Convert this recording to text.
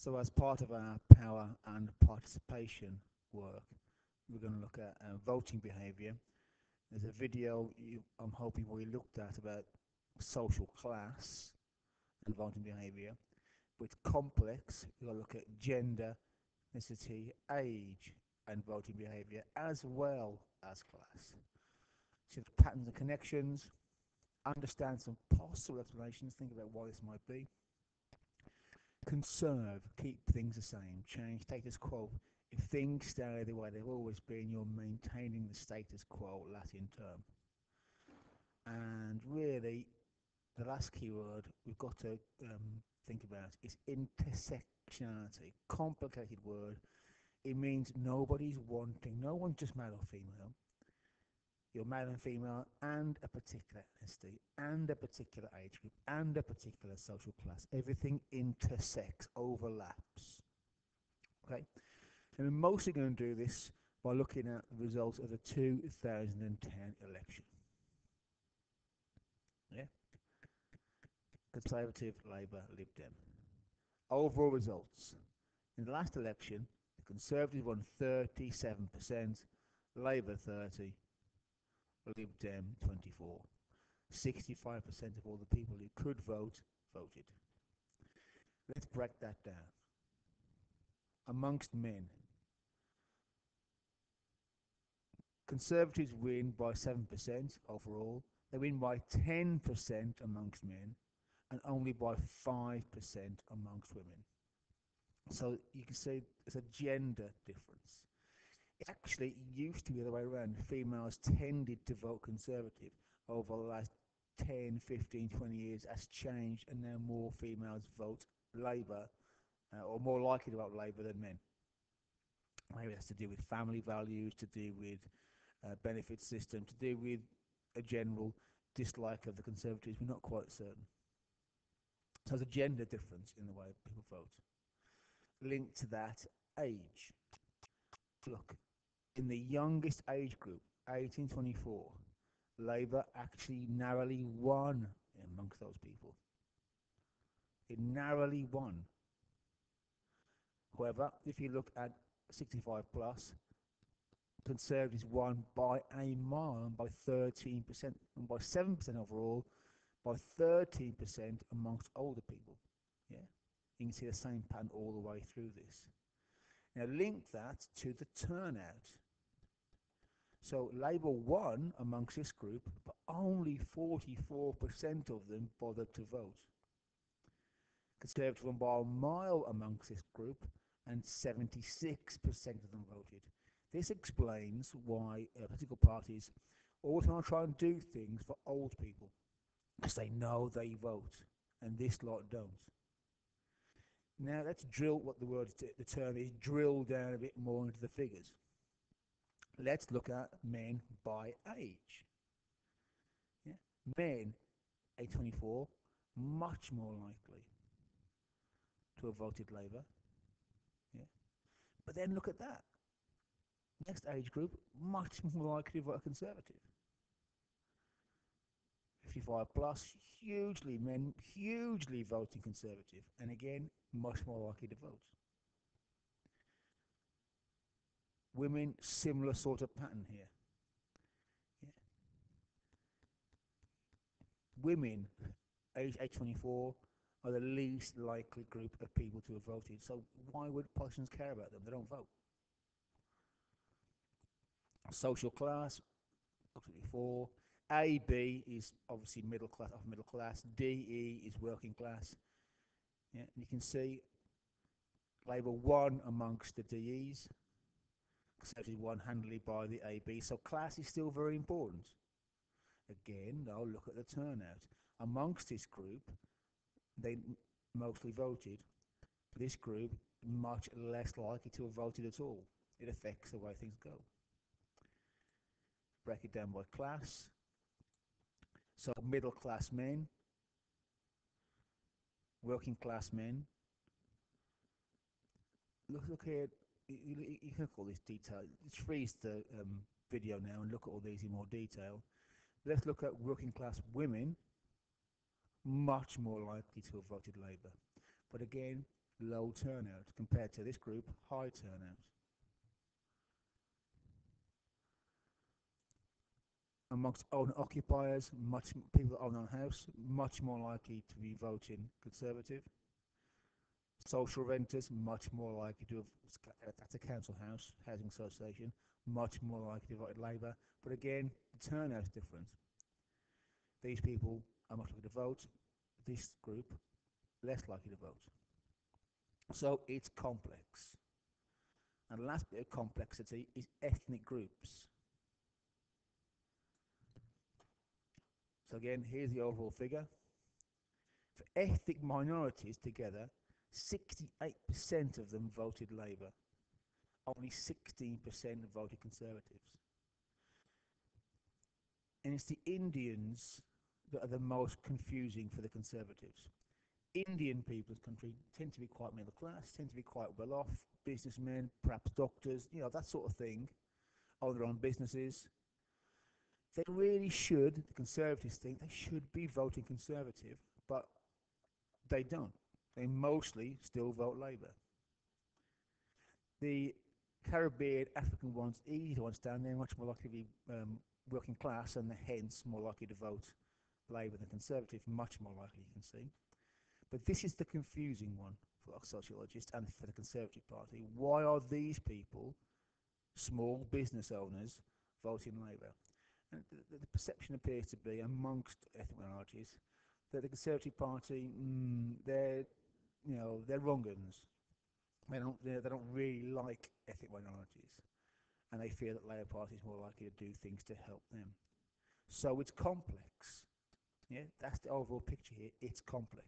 So as part of our power and participation work, we're going to look at voting behaviour. There's a video I'm hoping we looked at about social class and voting behaviour. But it's complex. We've got to look at gender, ethnicity, age, and voting behaviour as well as class. See the patterns and connections, understand some possible explanations, think about why this might be. Conserve, keep things the same, change status quo. If things stay the way they've always been, you're maintaining the status quo, Latin term. And really, the last keyword we've got to think about is intersectionality. Complicated word. It means nobody's wanting, no one's just male or female. You're male and female and a particular ethnicity and a particular age group and a particular social class. Everything intersects, overlaps. Okay? And we're mostly going to do this by looking at the results of the 2010 election. Yeah? Conservative, Labour, Lib Dem. Overall results. In the last election, the Conservatives won 37%, Labour 30%, Lib Dem 24%. 65% of all the people who could vote voted. Let's break that down. Amongst men, Conservatives win by 7% overall. They win by 10% amongst men and only by 5% amongst women. So you can say there's a gender difference. It actually used to be the other way around. Females tended to vote Conservative. Over the last 10, 15, 20 years has changed, and now more females vote Labour, or more likely to vote Labour than men. Maybe that's to do with family values, to do with benefit system, to do with a general dislike of the Conservatives. We're not quite certain. So there's a gender difference in the way people vote. Linked to that, age. Look, in the youngest age group, 18-24, Labour actually narrowly won amongst those people. It narrowly won. However, if you look at 65 plus, Conservatives won by a mile, by 13%, and by 7% overall, by 13% amongst older people. Yeah, you can see the same pattern all the way through this. Now link that to the turnout. So Labour won amongst this group, but only 44% of them bothered to vote. Conservatives won by a mile amongst this group, and 76% of them voted. This explains why political parties always want to try and do things for old people, because they know they vote, and this lot don't. Now let's drill what the term is, drill down a bit more into the figures. Let's look at men by age. Yeah? Men, age 24, much more likely to have voted Labour. Yeah? But then look at that. Next age group, much more likely to vote Conservative. 55 plus, men hugely voting Conservative, and again, much more likely to vote. Women, similar sort of pattern here. Yeah. Women, age 24, are the least likely group of people to have voted. So why would politicians care about them? They don't vote. Social class, approximately 4. AB is obviously middle class, upper middle class. DE is working class. Yeah, you can see Labour won amongst the DEs. Conservative won handily by the AB. So class is still very important. Again, though, look at the turnout. Amongst this group, they mostly voted. This group, much less likely to have voted at all. It affects the way things go. Break it down by class. So middle class men, working class men. Look here. You can call this detail. Let's freeze the video now and look at all these in more detail. Let's look at working class women, much more likely to have voted Labour. But again, low turnout, compared to this group, high turnout. Amongst owner occupiers, much people that own a house, much more likely to be voting Conservative. Social renters, much more likely to have, that's a council house, housing association, much more likely to vote Labour. But again, the turnout is different. These people are much likely to vote. This group, less likely to vote. So it's complex. And the last bit of complexity is ethnic groups. So again, here's the overall figure. For ethnic minorities together, 68% of them voted Labour. Only 16% voted Conservatives. And it's the Indians that are the most confusing for the Conservatives. Indian people in this country tend to be quite middle class, tend to be quite well off, businessmen, perhaps doctors, that sort of thing, own their own businesses. They really should, the Conservatives think, they should be voting Conservative, but they don't. They mostly still vote Labour. The Caribbean, African ones, easy to understand, they're much more likely to be working class and hence more likely to vote Labour than Conservative, much more likely, you can see. But this is the confusing one for sociologists and for the Conservative Party. Why are these people, small business owners, voting Labour? And the perception appears to be amongst ethnic minorities that the Conservative Party, they're wrong uns. They don't really like ethnic minorities, and they feel that Labour Party is more likely to do things to help them. So it's complex. Yeah, that's the overall picture here. It's complex.